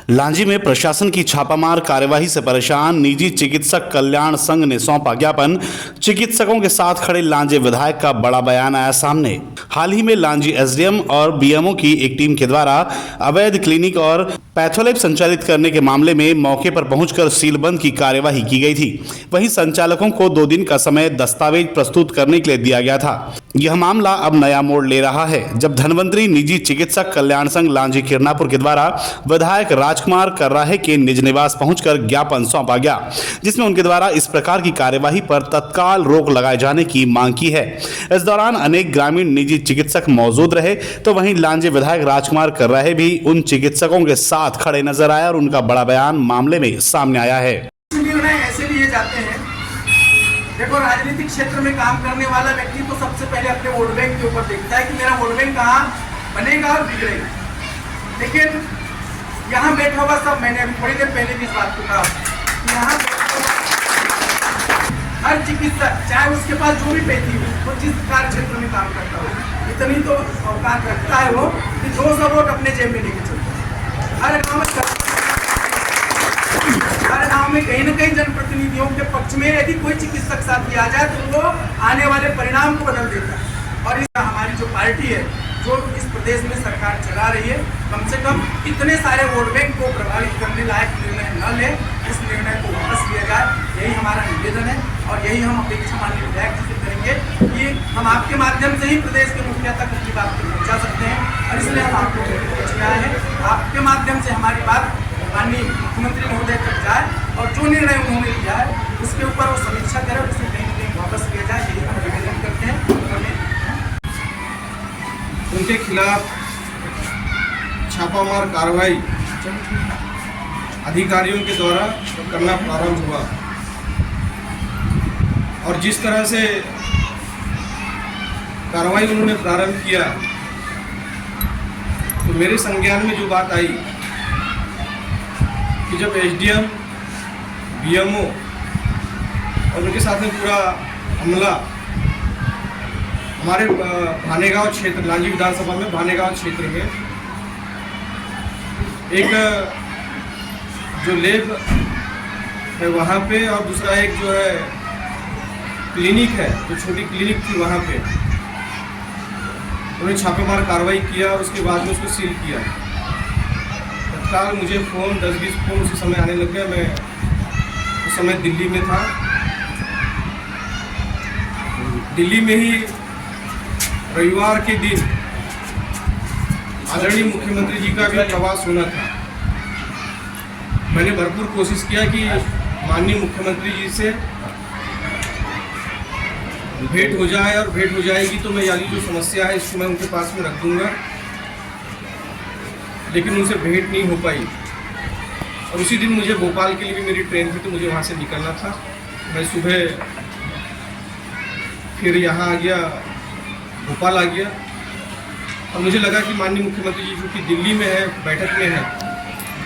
लांजी में प्रशासन की छापामार कार्यवाही से परेशान निजी चिकित्सक कल्याण संघ ने सौंपा ज्ञापन। चिकित्सकों के साथ खड़े लांजी विधायक का बड़ा बयान आया सामने। हाल ही में लांजी एसडीएम और बीएमओ की एक टीम के द्वारा अवैध क्लिनिक और पैथोलैब संचालित करने के मामले में मौके पर पहुंचकर सीलबंद की कार्यवाही की गई थी। वहीं संचालकों को 2 दिन का समय दस्तावेज प्रस्तुत करने के लिए दिया गया था। यह मामला अब नया मोड़ ले रहा है जब धनवंतरी निजी चिकित्सक कल्याण संघ लांजी किरनापुर के द्वारा विधायक राजकुमार कर्राहे के निज निवास पहुंचकर ज्ञापन सौंपा गया, जिसमें उनके द्वारा इस प्रकार की कार्यवाही पर तत्काल रोक लगाए जाने की मांग की है। इस दौरान अनेक ग्रामीण निजी चिकित्सक मौजूद रहे, तो वहीं लांजी विधायक राजकुमार कर्राहे भी उन चिकित्सकों के साथ खड़े नजर आए और उनका बड़ा बयान मामले में सामने आया है। निर्णय ऐसे लिए जाते हैं। देखो, राजनीतिक क्षेत्र में काम करने वाला व्यक्ति तो सबसे पहले अपने वोट बैंक के ऊपर देखता है कि मेरा वोट बैंक कहाँ बनेगा और बिगड़ेगा। लेकिन यहाँ बैठा हुआ सब, मैंने अभी थोड़ी देर पहले भी इस बात को कहा, यहाँ हर चिकित्सक, चाहे उसके पास जो भी पैथी हो, वो जिस कार्य क्षेत्र में काम करता हो, इतनी तो औकात रखता है वो कि 200 वोट अपने जेब में लेके चलता है। हर गाँव में कहीं न कहीं जनप्रतिनिधियों के पक्ष में यदि कोई चिकित्सक साथी आ जाए तो वो आने वाले परिणाम को बदल देता है। और इस हमारी जो पार्टी है, जो इस प्रदेश में सरकार चला रही है, कम से कम इतने सारे वोट बैंक को प्रभावित करने लायक निर्णय न ले, उस निर्णय को वापस लिया जाए, यही हमारा निवेदन है। और यही हम अपेक्षा माननीय विधायक जी से करेंगे कि हम आपके माध्यम से ही प्रदेश के मुखिया तक अपनी बात को पहुँचा सकते हैं, और इसलिए हम आप लोगों को पूछ आए हैं, आपके माध्यम से हमारी बात माननीय मुख्यमंत्री महोदय तक जाए और जो निर्णय उन्होंने लिया है उसके ऊपर वो समीक्षा करें, उसे कहीं न कहीं वापस किया जाए, यही हम निवेदन करते हैं। उनके खिलाफ छापामार कार्रवाई अधिकारियों के द्वारा करना प्रारंभ हुआ, और जिस तरह से कार्रवाई उन्होंने प्रारंभ किया तो मेरे संज्ञान में जो बात आई कि जब एसडीएम, बीएमओ और उनके साथ में पूरा अमला हमारे भानेगांव क्षेत्र, लांजी विधानसभा में भानेगांव क्षेत्र में एक जो लेब है वहाँ पे, और दूसरा एक जो है क्लिनिक है, जो छोटी क्लिनिक थी वहाँ पे उन्होंने छापेमार कार्रवाई किया और उसके बाद में उसको सील किया। तत्काल मुझे फ़ोन 10-20 फ़ोन उसी समय आने लग गया। मैं उस समय दिल्ली में था। दिल्ली में ही रविवार के दिन आदरणीय मुख्यमंत्री जी का भी प्रवास होना था। मैंने भरपूर कोशिश किया कि माननीय मुख्यमंत्री जी से भेंट हो जाए, और भेंट हो जाएगी तो मैं यानी जो समस्या है इसको मैं उनके पास में रख दूंगा, लेकिन उनसे भेंट नहीं हो पाई। और उसी दिन मुझे भोपाल के लिए भी मेरी ट्रेन थी, तो मुझे वहाँ से निकलना था। मैं सुबह फिर यहाँ आ गया, भोपाल आ गया, और मुझे लगा कि माननीय मुख्यमंत्री जी चूँकि दिल्ली में है, बैठक में है,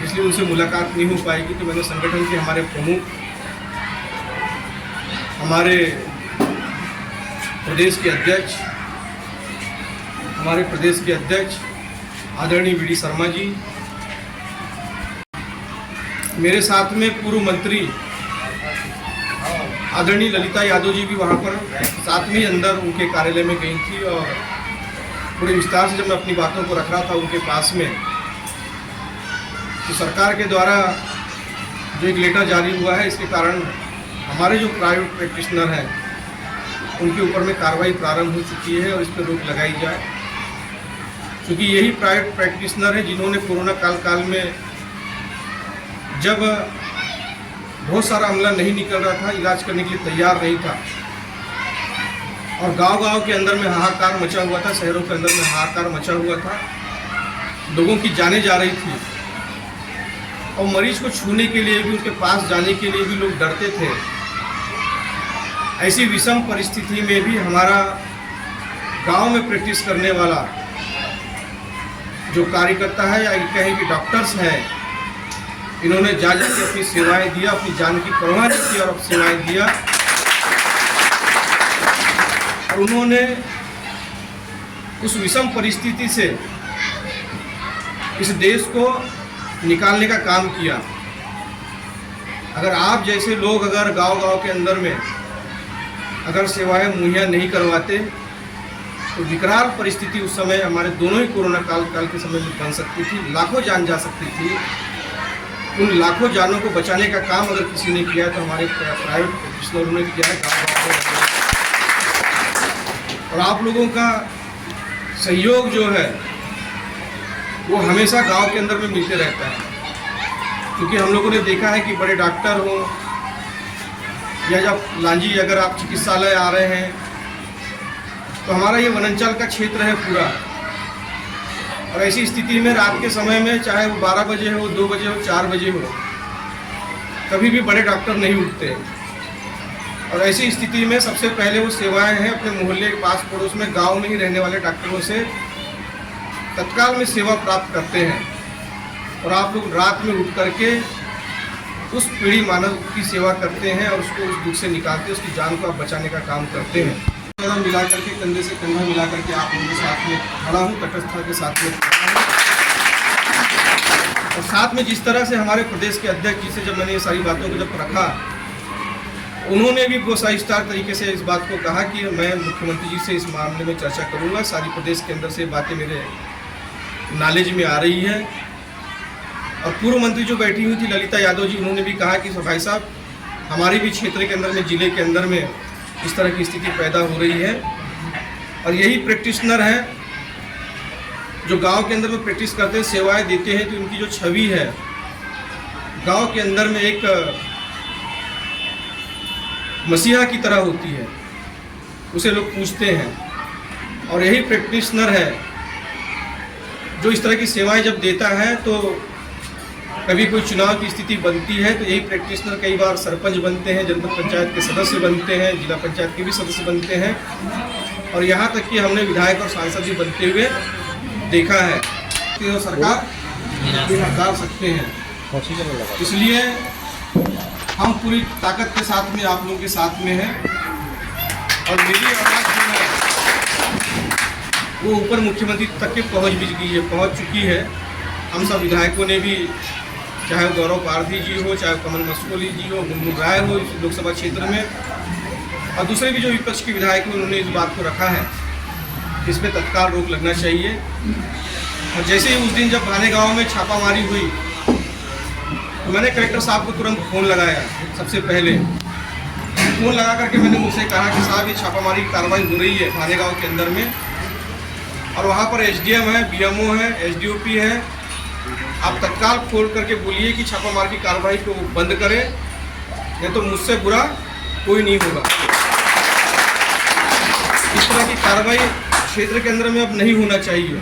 इसलिए उनसे मुलाकात नहीं हो पाएगी। तो मैंने संगठन के हमारे प्रमुख, हमारे प्रदेश के अध्यक्ष, हमारे प्रदेश के अध्यक्ष आदरणीय वी.डी. शर्मा जी, मेरे साथ में पूर्व मंत्री आदरणीय ललिता यादव जी भी वहाँ पर साथ में अंदर उनके कार्यालय में गई थी, और पूरे विस्तार से जब मैं अपनी बातों को रख रहा था उनके पास में, तो सरकार के द्वारा जो एक लेटर जारी हुआ है, इसके कारण हमारे जो प्राइवेट प्रैक्टिशनर हैं उनके ऊपर में कार्रवाई प्रारंभ हो चुकी है और इस पर रोक लगाई जाए, क्योंकि यही प्राइवेट प्रैक्टिशनर हैं जिन्होंने कोरोना काल में जब बहुत सारा अमला नहीं निकल रहा था, इलाज करने के लिए तैयार नहीं था, और गांव-गांव के अंदर में हाहाकार मचा हुआ था, शहरों के अंदर में हाहाकार मचा हुआ था, लोगों की जानें जा रही थी, और मरीज को छूने के लिए भी, उसके पास जाने के लिए भी लोग डरते थे। ऐसी विषम परिस्थिति में भी हमारा गांव में प्रैक्टिस करने वाला जो कार्यकर्ता है या कहें कि डॉक्टर्स हैं, इन्होंने जा के अपनी सेवाएं दिया, अपनी जान की परवाह नहीं की और सेवाएं दिया, और उन्होंने उस विषम परिस्थिति से इस देश को निकालने का काम किया। अगर आप जैसे लोग अगर गांव-गांव के अंदर में अगर सेवाएं मुहैया नहीं करवाते तो विकराल परिस्थिति उस समय हमारे दोनों ही कोरोना काल के समय में बन सकती थी, लाखों जान जा सकती थी। उन लाखों जानों को बचाने का काम अगर किसी ने किया तो हमारे प्राइवेट प्रोफेशनलों ने किया है गाँव-गाँव में। और आप लोगों का सहयोग जो है वो हमेशा गांव के अंदर में मिलते रहता है, क्योंकि हम लोगों ने देखा है कि बड़े डॉक्टर हों या जब लांजी अगर आप चिकित्सालय आ रहे हैं तो हमारा ये वनांचल का क्षेत्र है पूरा, और ऐसी स्थिति में रात के समय में चाहे वो 12 बजे हो, 2 बजे हो, 4 बजे हो, कभी भी बड़े डॉक्टर नहीं उठते। और ऐसी स्थिति में सबसे पहले वो सेवाएं हैं अपने मोहल्ले के पास पड़ोस में गांव में ही रहने वाले डॉक्टरों से तत्काल में सेवा प्राप्त करते हैं। और आप लोग रात में उठ करके उस पीढ़ी मानव की सेवा करते हैं और उसको उस दुख से निकालते हैं, उसकी जान को आप बचाने का काम करते हैं। कदम मिला करके, कंधे से कंधा मिला करके आप उनके साथ में खड़ा हूँ, तटस्थता के साथ में खड़ा हूँ। और साथ में जिस तरह से हमारे प्रदेश के अध्यक्ष जी से जब मैंने ये सारी बातों को जब रखा, उन्होंने भी बहुत सविस्तार तरीके से इस बात को कहा कि मैं मुख्यमंत्री जी से इस मामले में चर्चा करूँगा। सारी प्रदेश के अंदर से बातें मेरे नॉलेज में आ रही है। और पूर्व मंत्री जो बैठी हुई थी ललिता यादव जी, उन्होंने भी कहा कि भाई साहब हमारे भी क्षेत्र के अंदर में, जिले के अंदर में इस तरह की स्थिति पैदा हो रही है। और यही प्रैक्टिशनर हैं जो गांव के अंदर में प्रैक्टिस करते हैं, सेवाएं देते हैं, तो उनकी जो छवि है गांव के अंदर में एक मसीहा की तरह होती है, उसे लोग पूछते हैं। और यही प्रैक्टिशनर है जो इस तरह की सेवाएं जब देता है तो कभी कोई चुनाव की स्थिति बनती है तो यही प्रैक्टिशनर कई बार सरपंच बनते हैं, जनपद पंचायत के सदस्य बनते हैं, जिला पंचायत के भी सदस्य बनते हैं, और यहाँ तक कि हमने विधायक और सांसद भी बनते हुए देखा है। तो सरकार हटा सकते हैं, इसलिए हम पूरी ताकत के साथ में आप लोगों के साथ में हैं। और मेरी आवाज़ जो है वो ऊपर मुख्यमंत्री तक के पहुँच चुकी है। हम सब विधायकों ने भी, चाहे वो गौरव पारधी जी हो, चाहे कमल मस्कोली जी हो, मुनमुन राय हो इस लोकसभा क्षेत्र में, और दूसरे भी जो विपक्ष के विधायक हैं, उन्होंने इस बात को रखा है कि इस पर तत्काल रोक लगना चाहिए। और जैसे ही उस दिन जब भाने गाँव में छापामारी हुई तो मैंने कलेक्टर साहब को तुरंत फ़ोन लगाया। सबसे पहले फ़ोन लगा करके मैंने मुझसे कहा कि साहब ये छापामारी की कार्रवाई हो रही है भाने गाँव के अंदर में, और वहाँ पर एसडीएम है, बीएमओ है, एसडीओपी है, आप तत्काल खोल करके बोलिए कि छापामार की कार्रवाई को बंद करें, नहीं तो मुझसे बुरा कोई नहीं होगा। इस तरह की कार्रवाई क्षेत्र के अंदर में अब नहीं होना चाहिए।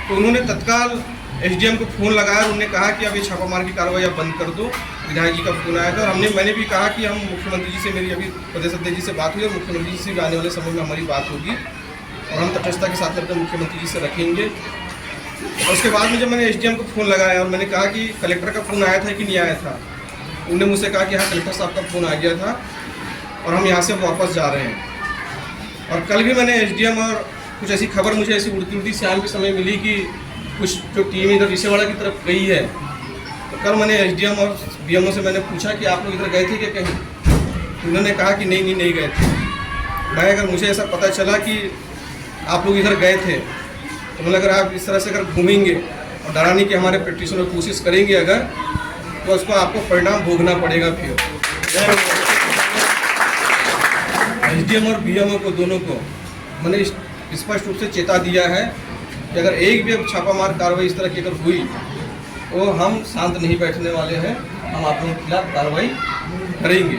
तो उन्होंने तत्काल एसडीएम को फ़ोन लगाया और उन्होंने कहा कि अब ये छापामार की कार्रवाई आप बंद कर दो। विधायक जी का फ़ोन आया था और मैंने भी कहा कि हम मुख्यमंत्री जी से, मेरी अभी प्रदेश अध्यक्ष जी से बात हुई और मुख्यमंत्री जी से भी आने वाले समय में हमारी बात होगी और हम तटस्थता के साथ अपने मुख्यमंत्री जी से रखेंगे। और उसके बाद में जब मैंने एसडीएम को फ़ोन लगाया और मैंने कहा कि कलेक्टर का फ़ोन आया था कि नहीं आया था, उन्होंने मुझसे कहा कि हाँ कलेक्टर साहब का फ़ोन आ गया था और हम यहाँ से वापस जा रहे हैं। और कल भी मैंने एसडीएम और कुछ ऐसी खबर मुझे ऐसी उड़ती शाम के समय मिली कि कुछ जो टीम इधर विजयवाड़ा की तरफ गई है। तो कल मैंने एसडीएम और बीएमओ से मैंने पूछा कि आप लोग इधर गए थे क्या कहीं? उन्होंने कहा कि नहीं गए थे। मैं अगर मुझे ऐसा पता चला कि आप लोग इधर गए थे तो मतलब अगर आप इस तरह से अगर घूमेंगे और डराने की हमारे प्रैक्टिशनर कोशिश करेंगे अगर, तो उसको आपको परिणाम भोगना पड़ेगा। फिर एसडीएम और बीएमओ को दोनों को मैंने स्पष्ट रूप से चेता दिया है कि अगर एक भी छापामार कार्रवाई इस तरह की अगर हुई तो हम शांत नहीं बैठने वाले हैं, हम आप लोगों के खिलाफ कार्रवाई करेंगे।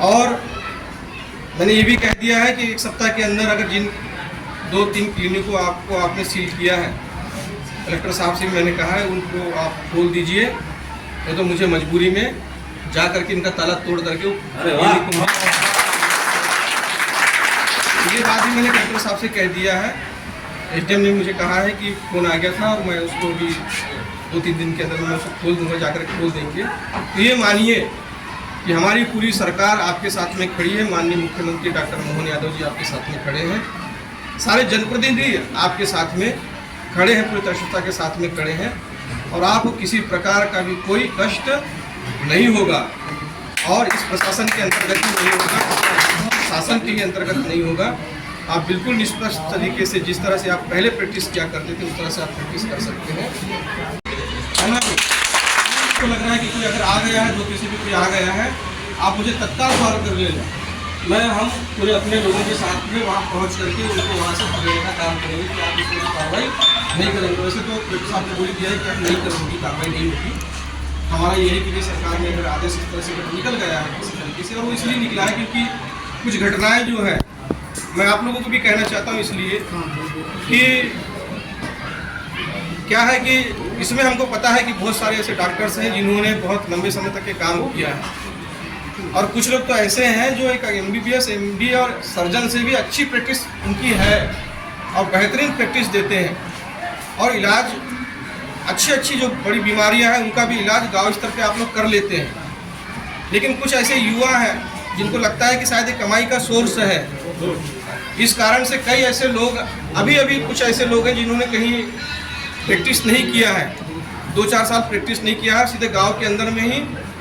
और मैंने ये भी कह दिया है कि 1 सप्ताह के अंदर अगर जिन 2-3 क्लिनिकों आपको आपने सील किया है, कलेक्टर साहब से भी मैंने कहा है उनको आप खोल दीजिए, नहीं तो मुझे मजबूरी में जा करके इनका ताला तोड़ करके ये बात भी मैंने कलेक्टर साहब से कह दिया है। एसडीएम ने मुझे कहा है कि फ़ोन आ गया था और मैं उसको भी 2-3 दिन के अंदर मैं उसको खोल दूँगा, जाकर खोल देंगे। तो ये मानिए कि हमारी पूरी सरकार आपके साथ में खड़ी है। माननीय मुख्यमंत्री डॉक्टर मोहन यादव जी आपके साथ में खड़े हैं, सारे जनप्रतिनिधि आपके साथ में खड़े हैं, पूरी तटस्थता के साथ में खड़े हैं। और आपको किसी प्रकार का भी कोई कष्ट नहीं होगा और इस प्रशासन के अंतर्गत ही नहीं होगा, शासन के ही अंतर्गत नहीं होगा। आप बिल्कुल निष्पक्ष तरीके से जिस तरह से आप पहले प्रैक्टिस किया करते थे उस तरह से आप प्रैक्टिस कर सकते हैं। है ना? आपको लग रहा है कि कोई अगर आ गया है, जो किसी भी कोई आ गया है, आप मुझे तत्काल कॉल कर लेना। हम पूरे अपने लोगों के साथ में वहाँ पहुँच करके उनको वहाँ से पकड़ने का काम करेंगे कि आप इसमें कार्रवाई नहीं करेंगे। वैसे तो कलेक्टर साहब ने बोल दिया है कि आप नहीं करेंगी, कार्रवाई नहीं होगी। हमारा ये है कि सरकार में अगर आदेश इस तरह से निकल गया है किसी तरीके से, और वो इसलिए निकला है क्योंकि कुछ घटनाएँ जो है, मैं आप लोगों को भी कहना चाहता हूँ इसलिए कि क्या है कि इसमें हमको पता है कि बहुत सारे ऐसे डॉक्टर्स हैं जिन्होंने बहुत लंबे समय तक के काम किया है, और कुछ लोग तो ऐसे हैं जो एक MBBS MD और सर्जन से भी अच्छी प्रैक्टिस उनकी है और बेहतरीन प्रैक्टिस देते हैं, और इलाज अच्छी जो बड़ी बीमारियां हैं उनका भी इलाज गांव स्तर पे आप लोग कर लेते हैं। लेकिन कुछ ऐसे युवा हैं जिनको लगता है कि शायद ये कमाई का सोर्स है, इस कारण से कई ऐसे लोग अभी कुछ ऐसे लोग हैं जिन्होंने कहीं प्रैक्टिस नहीं किया है, 2-4 साल प्रैक्टिस नहीं किया है, सीधे गाँव के अंदर में ही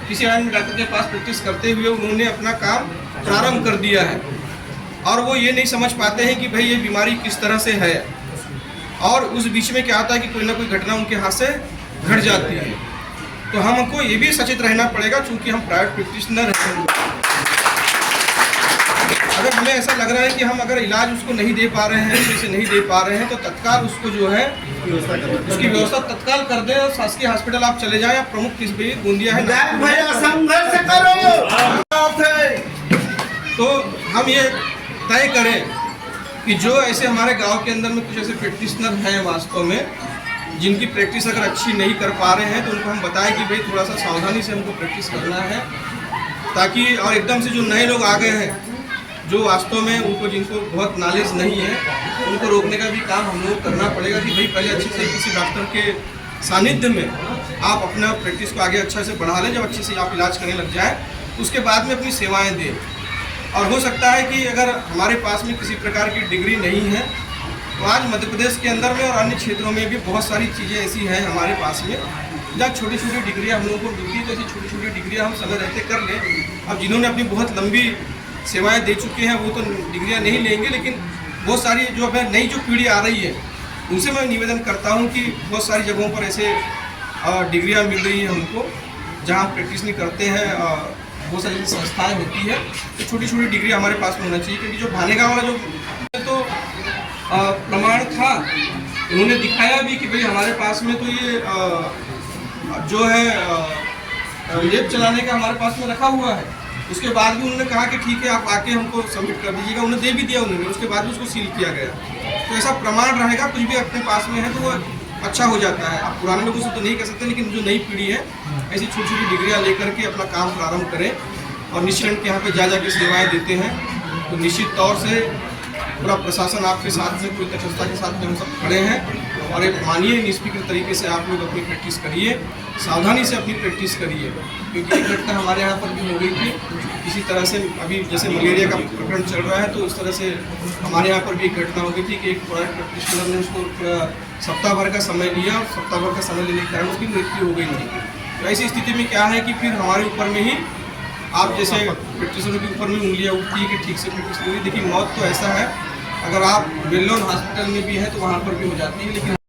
किसी अन्य डॉक्टर के पास प्रैक्टिस करते हुए उन्होंने अपना काम प्रारंभ कर दिया है, और वो ये नहीं समझ पाते हैं कि भाई ये बीमारी किस तरह से है, और उस बीच में क्या होता है कि कोई ना कोई घटना उनके हाथ से घट जाती है। तो हमको ये भी सचेत रहना पड़ेगा, चूँकि हम प्राइवेट प्रैक्टिशनर हैं। अगर हमें ऐसा लग रहा है कि हम अगर इलाज उसको नहीं दे पा रहे हैं, जैसे नहीं दे पा रहे हैं, तो तत्काल उसको जो है उसकी व्यवस्था तत्काल कर दें, और शासकीय हॉस्पिटल आप चले जाएं, प्रमुख किस भी गोंदिया है, तो हम ये तय करें कि जो ऐसे हमारे गांव के अंदर में कुछ ऐसे प्रैक्टिशनर हैं वास्तव में जिनकी प्रैक्टिस अगर अच्छी नहीं कर पा रहे हैं, तो उनको हम बताएं कि भाई थोड़ा सा सावधानी से हमको प्रैक्टिस करना है, ताकि और एकदम से जो नए लोग आ गए हैं जो वास्तव में उनको जिनको बहुत नॉलेज नहीं है, उनको रोकने का भी काम हम लोग करना पड़ेगा कि भाई पहले अच्छे से किसी डॉक्टर के सानिध्य में आप अपना प्रैक्टिस को आगे अच्छा से बढ़ा लें। जब अच्छे से आप इलाज करने लग जाए उसके बाद में अपनी सेवाएं दें। और हो सकता है कि अगर हमारे पास में किसी प्रकार की डिग्री नहीं है, तो आज मध्य प्रदेश के अंदर में और अन्य क्षेत्रों में भी बहुत सारी चीज़ें ऐसी हैं हमारे पास में जहाँ छोटी डिग्रियाँ हम लोगों को मिलती है। तो ऐसी छोटी डिग्रियाँ हम समय रहते कर लें। अब जिन्होंने अपनी बहुत लंबी सेवाएं दे चुके हैं वो तो डिग्रियां नहीं लेंगे, लेकिन बहुत सारी जो है नई जो पीढ़ी आ रही है उनसे मैं निवेदन करता हूं कि बहुत सारी जगहों पर ऐसे डिग्रियां मिल रही हैं हमको जहां प्रैक्टिस नहीं करते हैं, बहुत सारी संस्थाएं होती है, तो छोटी डिग्री हमारे पास में होना चाहिए। क्योंकि जो भानेगांव वाला जो तो प्रमाण था, उन्होंने दिखाया भी कि भाई हमारे पास में तो ये जो है लेब चलाने का हमारे पास में रखा हुआ है। उसके बाद भी उन्होंने कहा कि ठीक है आप आके हमको सबमिट कर दीजिएगा, उन्हें दे भी दिया उन्होंने, उसके बाद भी उसको सील किया गया। तो ऐसा प्रमाण रहेगा, कुछ भी अपने पास में है तो वो अच्छा हो जाता है। आप पुराने लोगों से तो नहीं कह सकते, लेकिन जो नई पीढ़ी है ऐसी छोटी डिग्रियां लेकर के अपना काम प्रारंभ करें, और निश्चित के यहाँ पे जा के सेवाएं देते हैं। तो निश्चित तौर से पूरा प्रशासन आपके साथ में, पूरी तटस्थता के साथ में हम सब खड़े हैं, और एक मानिए निष्फिक्र तरीके से आप लोग अपनी प्रैक्टिस करिए, सावधानी से अपनी प्रैक्टिस करिए। क्योंकि एक घटना हमारे यहाँ पर भी हो गई थी इसी तरह से, अभी जैसे मलेरिया का प्रकरण चल रहा है, तो उस तरह से हमारे यहाँ पर भी एक घटना हो गई थी कि एक प्राइवेट प्रैक्टिशनर ने उसको पूरा सप्ताह भर का समय लिया, और सप्ताह भर का समय लेने के कारण उसकी मृत्यु हो गई नहीं। तो ऐसी स्थिति में क्या है कि फिर हमारे ऊपर में ही आप जैसे प्रैक्टिशनर के ऊपर में उंगलियाँ उठती है कि ठीक से प्रैक्टिस नहीं हुई। देखिए मौत तो ऐसा है, अगर आप वेल नोन हॉस्पिटल में भी है तो वहाँ पर भी हो जाती है, लेकिन